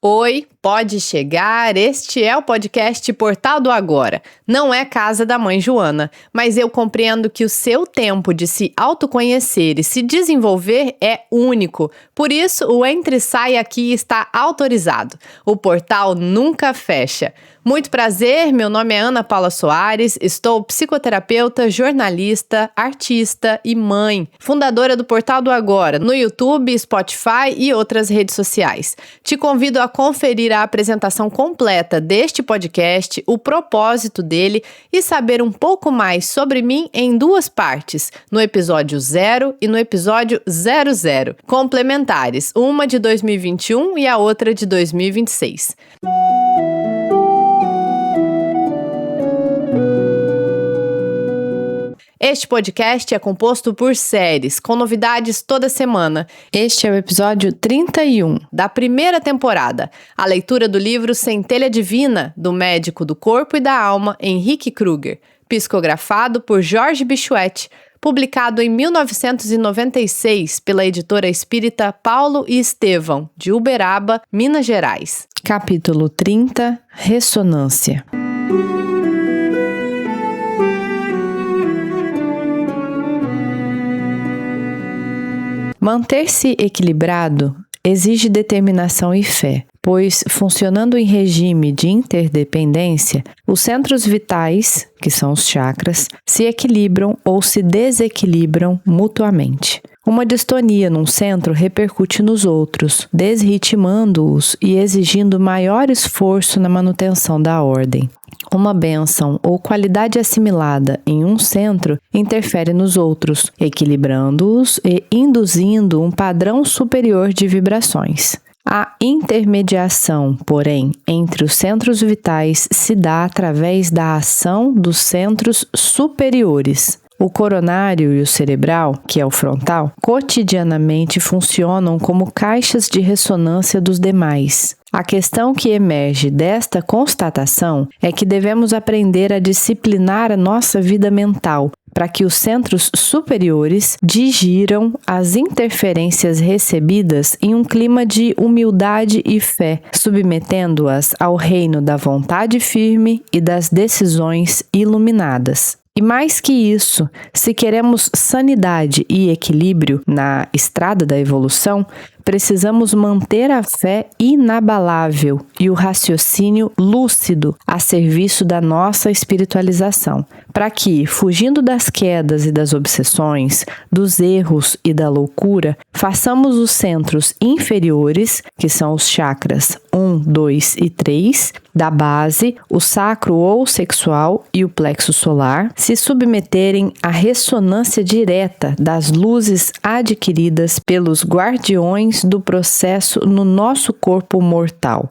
Oi, pode chegar, este é o podcast Portal do Agora. Não é casa da mãe Joana, mas eu compreendo que o seu tempo de se autoconhecer e se desenvolver é único. Por isso, o Entre e Sai aqui está autorizado. O portal nunca fecha. Muito prazer, meu nome é Ana Paula Soares, estou psicoterapeuta, jornalista, artista e mãe, fundadora do Portal do Agora, no YouTube, Spotify e outras redes sociais. Te convido a conferir a apresentação completa deste podcast, o propósito dele e saber um pouco mais sobre mim em duas partes, no episódio 0 e no episódio 00, complementares, uma de 2021 e a outra de 2026. Este podcast é composto por séries, com novidades toda semana. Este é o episódio 31 da primeira temporada, a leitura do livro Centelha Divina, do médico do corpo e da alma, Henrique Kruger, psicografado por Jorge Bichuete, publicado em 1996 pela editora espírita Paulo e Estevão, de Uberaba, Minas Gerais. Capítulo 30, Ressonância. Manter-se equilibrado exige determinação e fé, pois, funcionando em regime de interdependência, os centros vitais, que são os chakras, se equilibram ou se desequilibram mutuamente. Uma distonia num centro repercute nos outros, desritimando-os e exigindo maior esforço na manutenção da ordem. Uma bênção ou qualidade assimilada em um centro interfere nos outros, equilibrando-os e induzindo um padrão superior de vibrações. A intermediação, porém, entre os centros vitais se dá através da ação dos centros superiores. O coronário e o cerebral, que é o frontal, cotidianamente funcionam como caixas de ressonância dos demais. A questão que emerge desta constatação é que devemos aprender a disciplinar a nossa vida mental para que os centros superiores digiram as interferências recebidas em um clima de humildade e fé, submetendo-as ao reino da vontade firme e das decisões iluminadas. E mais que isso, se queremos sanidade e equilíbrio na estrada da evolução, precisamos manter a fé inabalável e o raciocínio lúcido a serviço da nossa espiritualização, para que, fugindo das quedas e das obsessões, dos erros e da loucura, façamos os centros inferiores, que são os chakras 1, 2 e 3, da base, o sacro ou sexual e o plexo solar, se submeterem à ressonância direta das luzes adquiridas pelos guardiões do processo no nosso corpo mortal.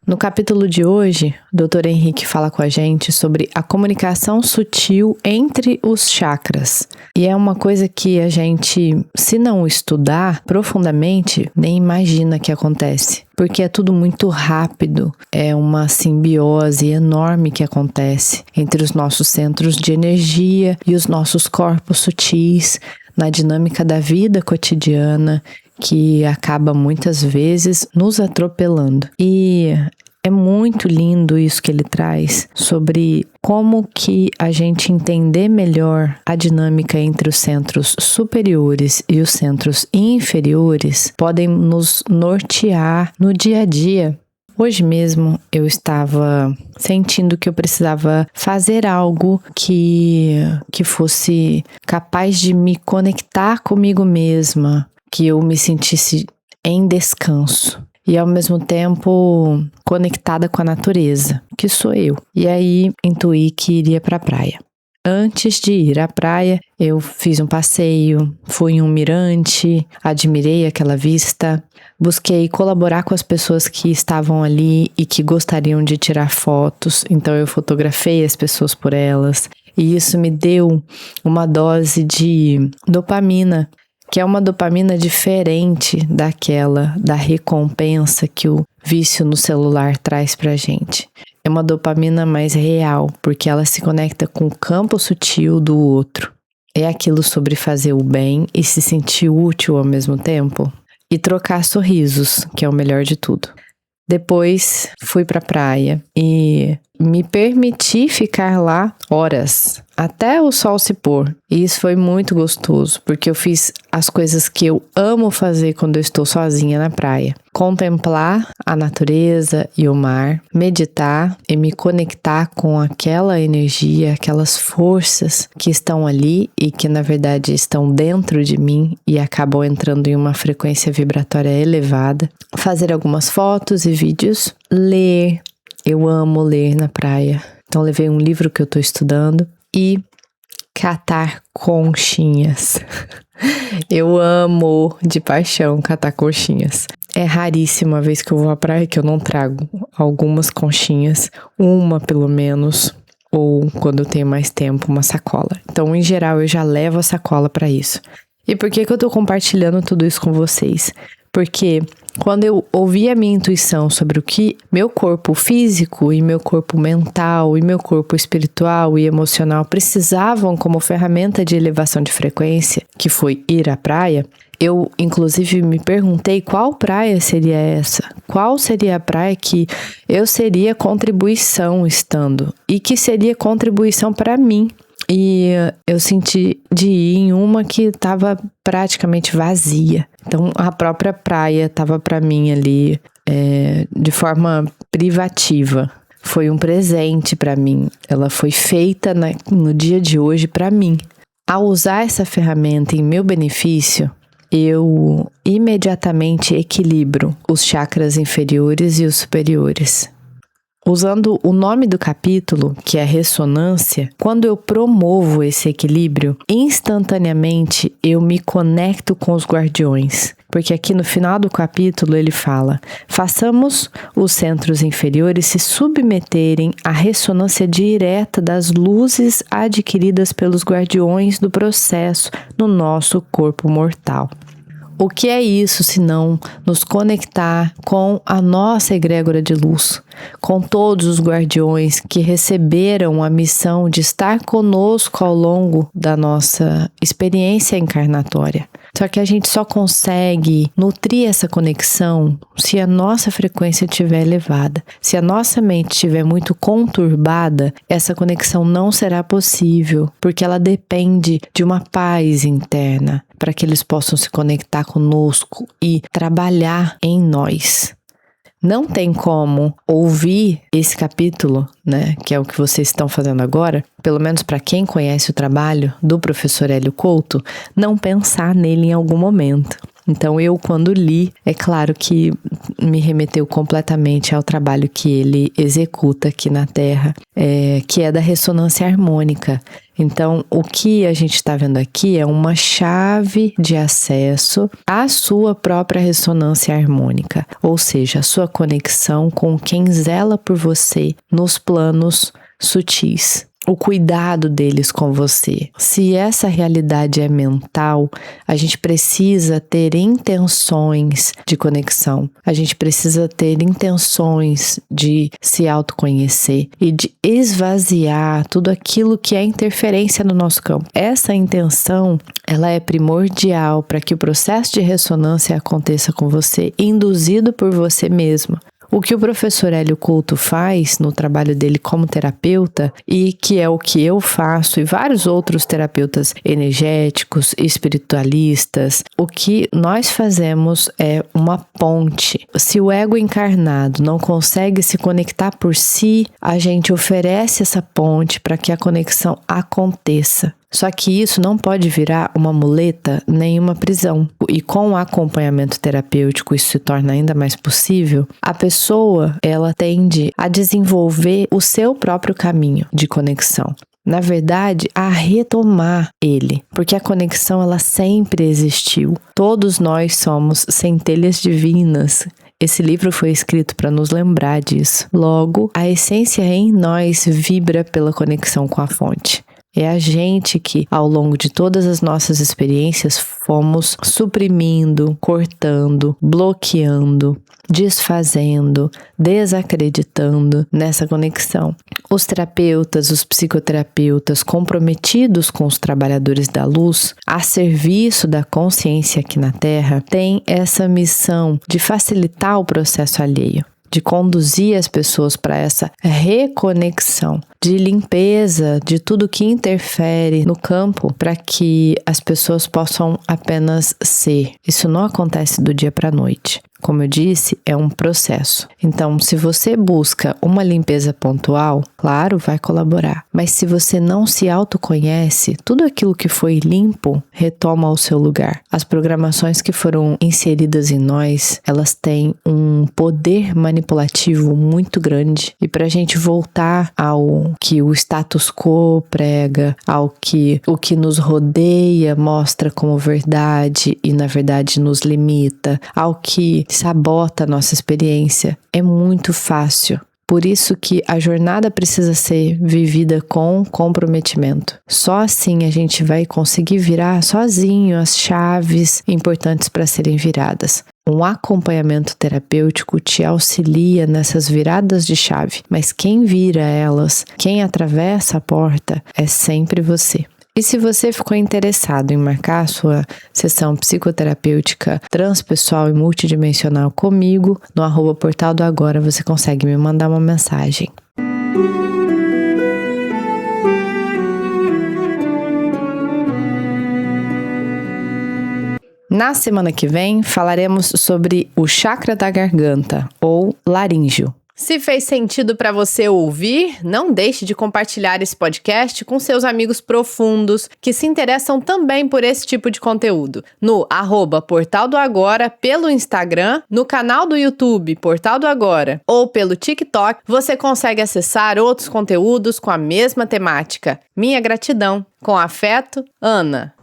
No capítulo de hoje, o Dr. Henrique fala com a gente sobre a comunicação sutil entre os chakras. E é uma coisa que a gente, se não estudar profundamente, nem imagina que acontece. Porque é tudo muito rápido, é uma simbiose enorme que acontece entre os nossos centros de energia e os nossos corpos sutis, na dinâmica da vida cotidiana, que acaba muitas vezes nos atropelando. E é muito lindo isso que ele traz sobre como que a gente entender melhor a dinâmica entre os centros superiores e os centros inferiores podem nos nortear no dia a dia. Hoje mesmo eu estava sentindo que eu precisava fazer algo que fosse capaz de me conectar comigo mesma, que eu me sentisse em descanso e ao mesmo tempo conectada com a natureza, que sou eu. E aí intuí que iria para a praia. Antes de ir à praia, eu fiz um passeio, fui em um mirante, admirei aquela vista, busquei colaborar com as pessoas que estavam ali e que gostariam de tirar fotos, então eu fotografei as pessoas por elas. E isso me deu uma dose de dopamina, que é uma dopamina diferente da recompensa que o vício no celular traz pra gente. É uma dopamina mais real, porque ela se conecta com o campo sutil do outro. É aquilo sobre fazer o bem e se sentir útil ao mesmo tempo. e trocar sorrisos, que é o melhor de tudo. Depois fui pra praia e me permiti ficar lá horas, até o sol se pôr. E isso foi muito gostoso, porque eu fiz as coisas que eu amo fazer quando eu estou sozinha na praia. Contemplar a natureza e o mar, meditar e me conectar com aquela energia, aquelas forças que estão ali e que na verdade estão dentro de mim e acabam entrando em uma frequência vibratória elevada. Fazer algumas fotos e vídeos, ler. Eu amo ler na praia, então levei um livro que eu estou estudando e catar conchinhas. Eu amo de paixão catar conchinhas. É raríssima a vez que eu vou à praia que eu não trago algumas conchinhas, uma pelo menos, ou quando eu tenho mais tempo, uma sacola. Então, em geral, eu já levo a sacola para isso. E por que eu tô compartilhando tudo isso com vocês? Porque quando eu ouvi a minha intuição sobre o que meu corpo físico e meu corpo mental e meu corpo espiritual e emocional precisavam como ferramenta de elevação de frequência, que foi ir à praia, eu inclusive me perguntei qual praia seria essa, qual seria a praia que eu seria contribuição estando e que seria contribuição para mim. E eu senti de ir em uma que estava praticamente vazia. Então, a própria praia estava para mim ali de forma privativa. Foi um presente para mim. Ela foi feita no dia de hoje para mim. Ao usar essa ferramenta em meu benefício, eu imediatamente equilibro os chakras inferiores e os superiores. Usando o nome do capítulo, que é ressonância, quando eu promovo esse equilíbrio, instantaneamente eu me conecto com os guardiões. Porque aqui no final do capítulo ele fala: façamos os centros inferiores se submeterem à ressonância direta das luzes adquiridas pelos guardiões do processo no nosso corpo mortal. O que é isso senão nos conectar com a nossa egrégora de luz, com todos os guardiões que receberam a missão de estar conosco ao longo da nossa experiência encarnatória. Só que a gente só consegue nutrir essa conexão se a nossa frequência estiver elevada. Se a nossa mente estiver muito conturbada, essa conexão não será possível, porque ela depende de uma paz interna, para que eles possam se conectar conosco e trabalhar em nós. Não tem como ouvir esse capítulo, né, que é o que vocês estão fazendo agora, pelo menos para quem conhece o trabalho do professor Hélio Couto, não pensar nele em algum momento. Então eu, quando li, é claro que me remeteu completamente ao trabalho que ele executa aqui na Terra, que é da ressonância harmônica. Então, o que a gente está vendo aqui é uma chave de acesso à sua própria ressonância harmônica, ou seja, a sua conexão com quem zela por você nos planos sutis. O cuidado deles com você. Se essa realidade é mental, a gente precisa ter intenções de conexão. A gente precisa ter intenções de se autoconhecer e de esvaziar tudo aquilo que é interferência no nosso campo. Essa intenção, ela é primordial para que o processo de ressonância aconteça com você, induzido por você mesmo. O que o professor Hélio Couto faz no trabalho dele como terapeuta, e que é o que eu faço e vários outros terapeutas energéticos, espiritualistas, o que nós fazemos é uma ponte. Se o ego encarnado não consegue se conectar por si, a gente oferece essa ponte para que a conexão aconteça. Só que isso não pode virar uma muleta nem uma prisão. E com o acompanhamento terapêutico isso se torna ainda mais possível. A pessoa, ela tende a desenvolver o seu próprio caminho de conexão. Na verdade, a retomar ele, porque a conexão ela sempre existiu. Todos nós somos centelhas divinas. Esse livro foi escrito para nos lembrar disso. Logo, a essência em nós vibra pela conexão com a fonte. É a gente que, ao longo de todas as nossas experiências, fomos suprimindo, cortando, bloqueando, desfazendo, desacreditando nessa conexão. Os terapeutas, os psicoterapeutas comprometidos com os trabalhadores da luz, a serviço da consciência aqui na Terra, têm essa missão de facilitar o processo alheio, de conduzir as pessoas para essa reconexão, de limpeza de tudo que interfere no campo para que as pessoas possam apenas ser. Isso não acontece do dia para a noite. Como eu disse, é um processo. Então, se você busca uma limpeza pontual, claro, vai colaborar. Mas se você não se autoconhece, tudo aquilo que foi limpo retoma ao seu lugar. As programações que foram inseridas em nós, elas têm um poder manipulativo muito grande. E para a gente voltar ao que o status quo prega, ao que o que nos rodeia mostra como verdade e na verdade nos limita, ao que sabota a nossa experiência, é muito fácil. Por isso que a jornada precisa ser vivida com comprometimento. Só assim a gente vai conseguir virar sozinho as chaves importantes para serem viradas. Um acompanhamento terapêutico te auxilia nessas viradas de chave, mas quem vira elas, quem atravessa a porta, é sempre você. E se você ficou interessado em marcar a sua sessão psicoterapêutica transpessoal e multidimensional comigo, no @Portal do Agora você consegue me mandar uma mensagem. Na semana que vem, falaremos sobre o chakra da garganta, ou laríngeo. Se fez sentido para você ouvir, não deixe de compartilhar esse podcast com seus amigos profundos que se interessam também por esse tipo de conteúdo. No @Portal do Agora, pelo Instagram, no canal do YouTube Portal do Agora ou pelo TikTok, você consegue acessar outros conteúdos com a mesma temática. Minha gratidão. Com afeto, Ana.